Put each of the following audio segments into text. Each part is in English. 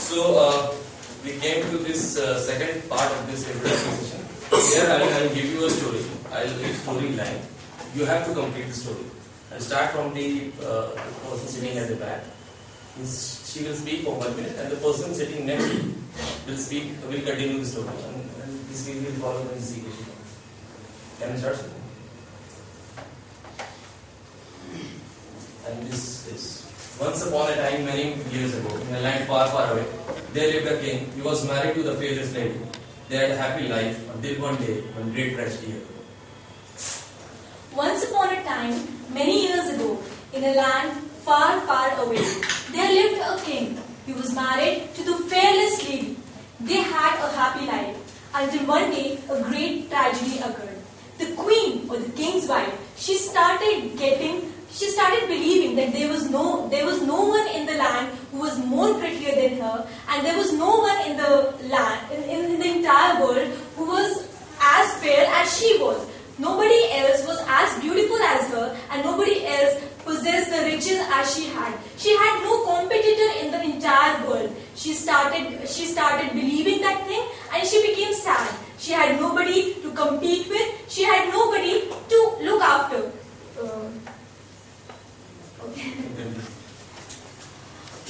So we came to this second part of this introduction session. Here I will give you a story. I will give story line. You have to complete the story. I'll start from the person sitting at the back. She will speak for 1 minute, and the person sitting next to you will continue the story. And this will follow the sequence. Can I start? And this is. Once upon a time, many years ago, in a land far, far away, there lived a king. He was married to the fairest lady. They had a happy life until one day, when great tragedy occurred. Once upon a time, many years ago, in a land far, far away, there lived a king. He was married to the fairest lady. They had a happy life until one day, a great tragedy occurred. The queen, or the king's wife, she started believing that there was no one in the land who was more prettier than her, and there was no one in the land, in the entire world, who was as fair as she was. Nobody else was as beautiful as her, and nobody else possessed the riches as she had. She had no competitor in the entire world. She started believing that thing, and she became sad. She had nobody to compete with. She had nobody to look after.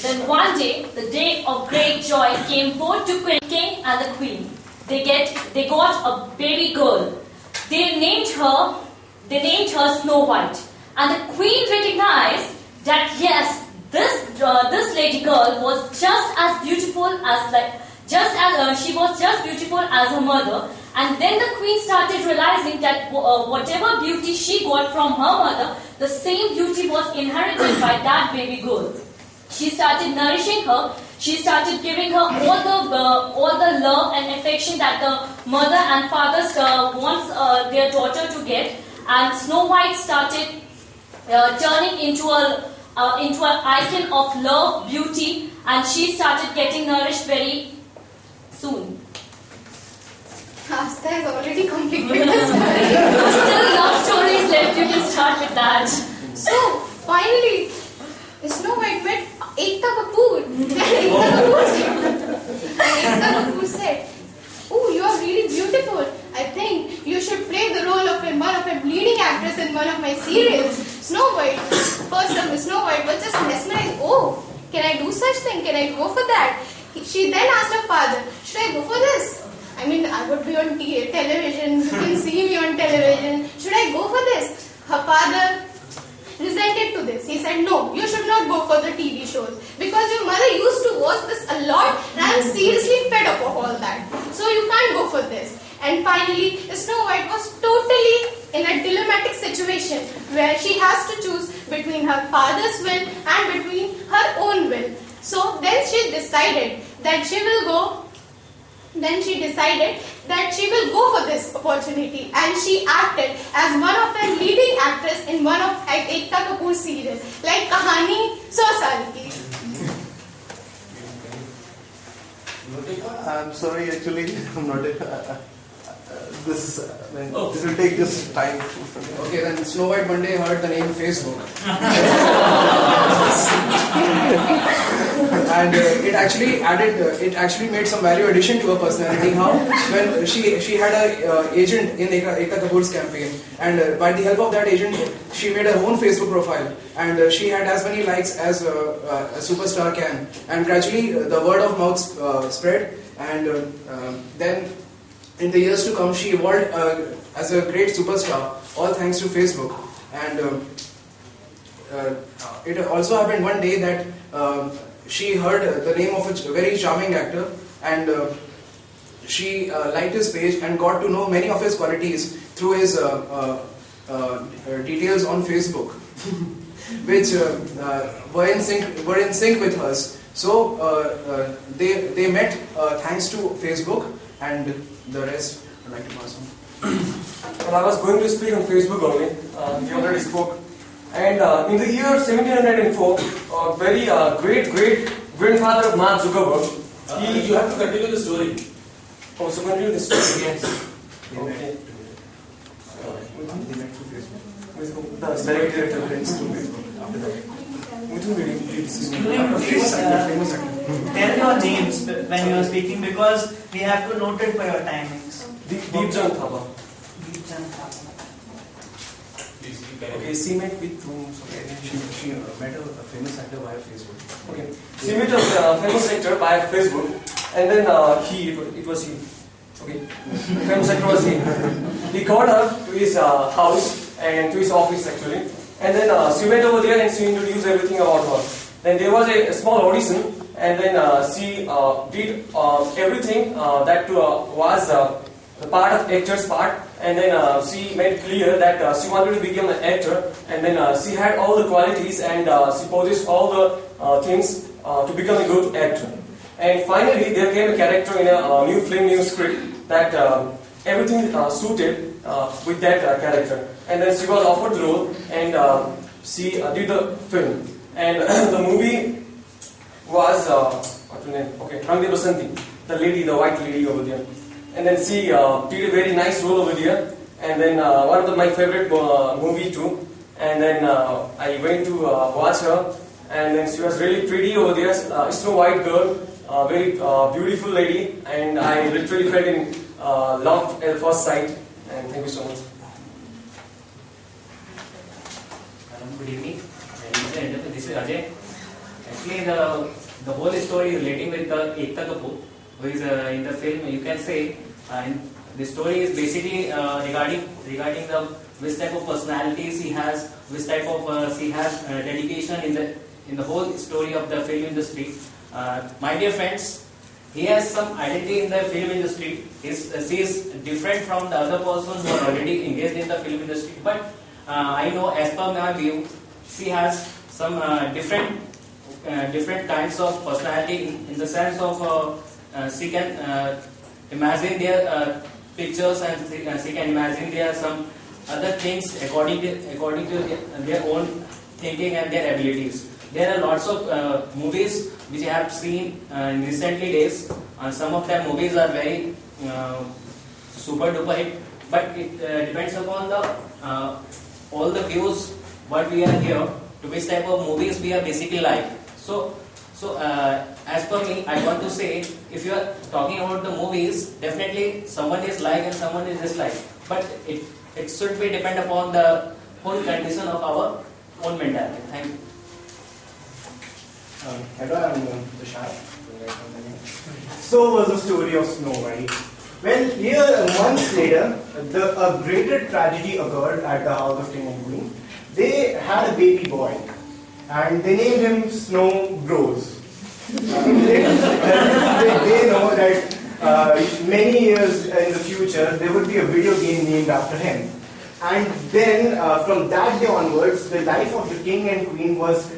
Then one day, the day of great joy came both to king and the queen. They got a baby girl. They named her Snow White. And the queen recognized that yes, this lady girl was just as beautiful she was just beautiful as her mother. And then the queen started realizing that whatever beauty she got from her mother, the same beauty was inherited by that baby girl. She started nourishing her. She started giving her all the love and affection that the mother and fathers wants their daughter to get. And Snow White started turning into an icon of love, beauty, and she started getting nourished very soon. Asta has already completed the story. Still love stories left, you can start with that. So, finally, Snow White met Ekta Kapoor. Ekta Kapoor said, "Oh, you are really beautiful. I think you should play the role of one of a leading actress in one of my serials." Snow White, first of Snow White was just mesmerized. "Oh, can I do such thing? Can I go for that?" She then asked her father, "Should I go for this? I mean, I would be on television. You can see me on television. Should I go for this?" Her father resented to this. He said, "No, you should not go for the TV shows because your mother used to watch this a lot and I am seriously fed up of all that. So you can't go for this." And finally, Snow White was totally in a dilemmatic situation where she has to choose between her father's will and between her own will. So then she decided that she will go for this opportunity, and she acted as one of the leading actress in one of Ekta Kapoor's serials, like Kahani 100 Saal Ki. I'm sorry, actually, I'm not. This will take just time. Okay, then Snow White one day heard the name Facebook. And it actually made some value addition to her personality. How? When she had a agent in Ekta Kapoor's campaign, and by the help of that agent, she made her own Facebook profile, and she had as many likes as a superstar can. And gradually, the word of mouth spread, and then in the years to come, she evolved as a great superstar, all thanks to Facebook. And it also happened one day that she heard the name of a very charming actor, and she liked his page and got to know many of his qualities through his details on Facebook, which were in sync with hers. So they met thanks to Facebook, and the rest I'd like to pass on. Well, I was going to speak on Facebook only. He already spoke. And in the year 1704, a very great grandfather of Mark Zuckerberg. You have to continue the story. Oh, so continue the story. Yes. Okay. They met through Facebook. With the direct director friends to Facebook. After that. With whom did he famous actor. your names when you are speaking because we have to note it for your timings. Deepjan Thapa. Deepjan Thapa. Okay, she met with whom? She met a famous actor via Facebook. Okay, she met a famous actor via Facebook, and then it was he. Okay, famous actor was he. He called her to his house and to his office actually, and then she went over there and she introduced everything about her. Then there was a small audition, and then she did everything that was the part of actor's part, and then she made clear that she wanted to become an actor, and then she had all the qualities and she possessed all the things to become a good actor. And finally, there came a character in a new film, new script that everything suited with that character, and then she was offered the role, and she did the film, and the movie was what's her name? Okay, Rang De Basanti, the lady, the white lady over there. And then she did a very nice role over there, and then one of my favorite movie too. And then I went to watch her, and then she was really pretty over there, Snow White girl, very beautiful lady, and I literally fell in love at first sight. And thank you so much. Good evening. This is Ajay. Actually, the whole story is relating with Ekta Kapoor, who is in the film. You can say, and the story is basically regarding the which type of personalities he has, which type of he has dedication in the whole story of the film industry. My dear friends, he has some identity in the film industry. She is different from the other persons who are already engaged in the film industry. But I know, as per my view, she has some different kinds of personality in the sense of she can imagine their pictures, and she can imagine their some other things according to their own thinking and their abilities. There are lots of movies which I have seen in recently days, and some of them movies are very super duper hit, but it depends upon the all the views what we are here, to which type of movies we are basically like. So as per me, I want to say, if you are talking about the movies, definitely someone is like and someone is dislike, but it should be depend upon the whole condition of our own mentality. Thank you. Hello, I'm Tushar. So was the story of Snow White. Well, here months later, a greater tragedy occurred at the house of King and Queen. They had a baby boy, and they named him Snow Bros. They know that many years in the future there would be a video game named after him. And then from that day onwards, the life of the king and queen was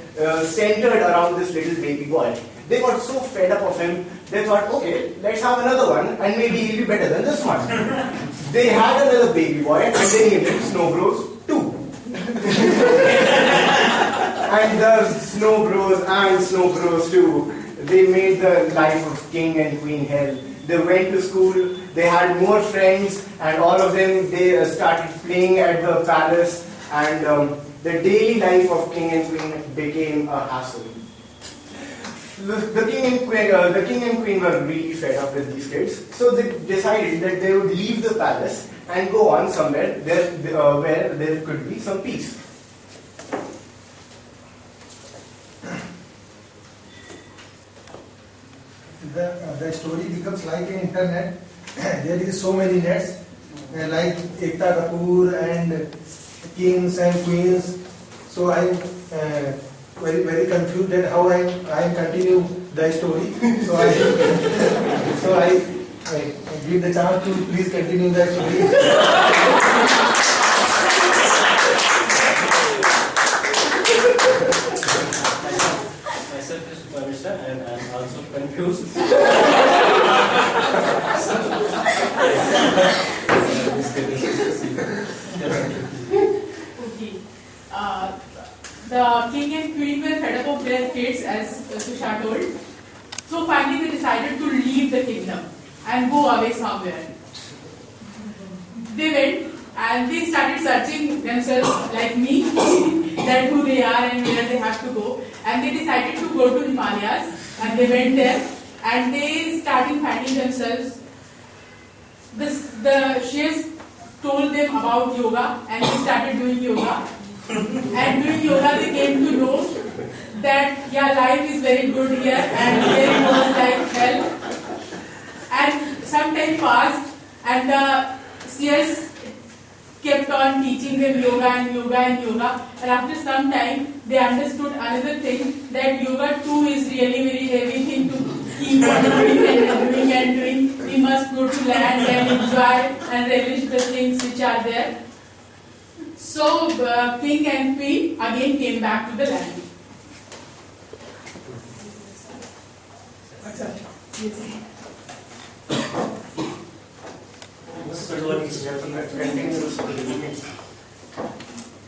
centered around this little baby boy. They got so fed up of him, they thought, okay, let's have another one, and maybe he'll be better than this one. They had another baby boy, and they named him Snow Bros 2. And the Snow Bros and Snow Bros 2, they made the life of king and queen hell. They went to school, they had more friends, and all of them, they started playing at the palace, and the daily life of king and queen became a hassle. The king and queen were really fed up with these kids, so they decided that they would leave the palace and go on somewhere where there could be some peace. The story becomes like an internet. There is so many nets, like Ekta Kapoor and kings and queens. So I am very confused that how I am continue the story. So I give the chance to please continue the story. Myself is Pavisha, and I am also confused. Okay. The king and queen were fed up of their kids, as Tushar told. So finally they decided to leave the kingdom and go away somewhere. They went and they started searching themselves like me, that who they are and where they have to go. And they decided to go to Himalayas, and they went there and they started finding themselves. She has told them about yoga, and they started doing yoga. And doing yoga, they came to know that life is very good here, and there was like hell. And some time passed, and the seers kept on teaching them yoga and yoga and yoga. And after some time, they understood another thing, that yoga too is really very heavy thing to keep on doing and doing and doing. We must go to land and enjoy and relish the things which are there. So king and queen again came back to the land.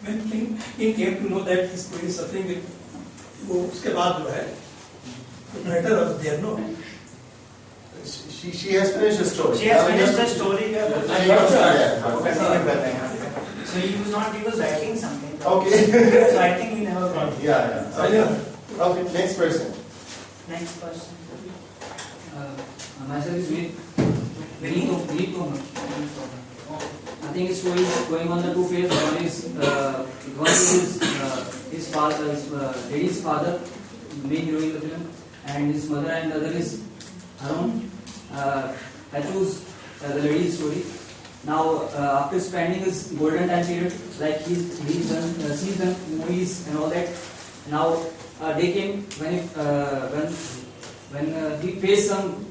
When king came to know that his queen is suffering with, वो उसके बाद जो है, the matter was there, no? She has finished the story. She has finished the story. So he was writing something. Okay. So I think he never got it. Yeah. Okay, next person. Next person. Myself is Benito. I think his story is going on the two phases. One is his father, lady's father, the main hero in the film, and his mother, and the other is Arun. I choose the lady's story. Now, after spending his golden time period, like he's done movies and all that. Now, a day came when he faced some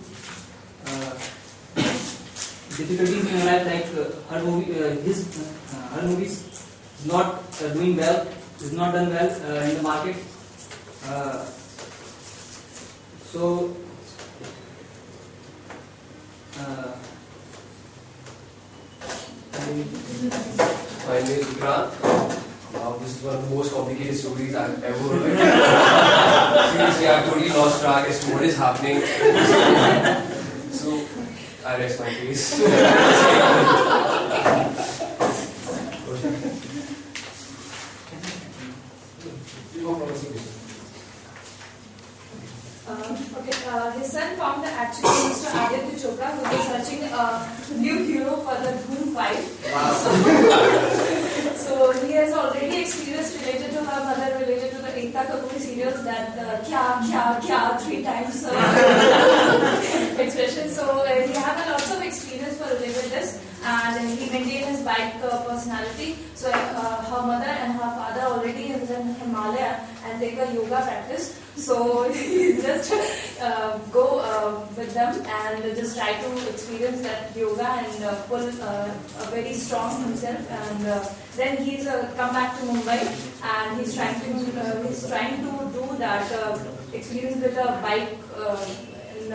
difficulties in her life, like her movies not doing well, is not done well in the market. My name is Vikrant. This is one of the most complicated stories I've ever heard. Seriously, I've totally lost track as to what is happening. So, I rest my case. His son found actually Mr. Aditya Chopra, who was searching a new hero for the Dhoom 5. Wow. So he has already experienced related to her mother, related to the Ekta Kapoor serials, that kya 3 times expression. So he has a lot of experience for related this, and he maintained his bike personality. So her mother and her father already is in Himalaya and take a yoga practice. So he just go with them and just try to experience that yoga and pull a very strong himself. And then he's come back to Mumbai, and he's trying to do that experience with a bike in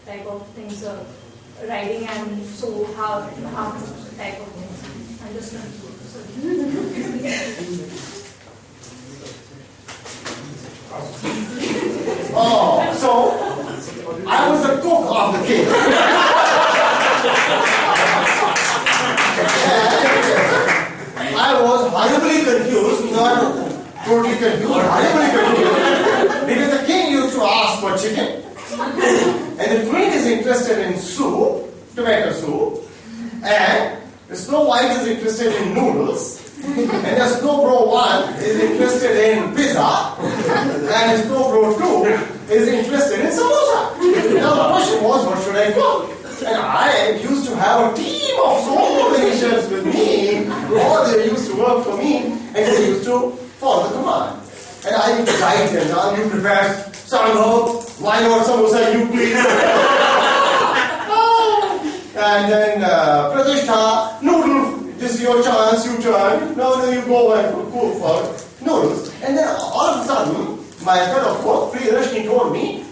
type of things, riding, and so how type of things. Understand? Oh, so I was the cook of the king. I was horribly confused, not totally confused, horribly confused, because the king used to ask for chicken, and the queen is interested in soup, tomato soup, and the Snow White is interested in noodles, and the Snow Bro 1 is interested in pizza, and Snow Bro 2 is interested in samosa. Now the question was, what should I cook? And I used to have a team of so many chefs with me, all they used to work for me, and they used to follow the command. And I used to guide them. Now you prepare Sankalp, why not samosa, you please? And then Pratishtha, noodle, this is your chance, you turn. No, you go and cook for noodles. And then all of a sudden, my fellow cook, Priyarashni, told me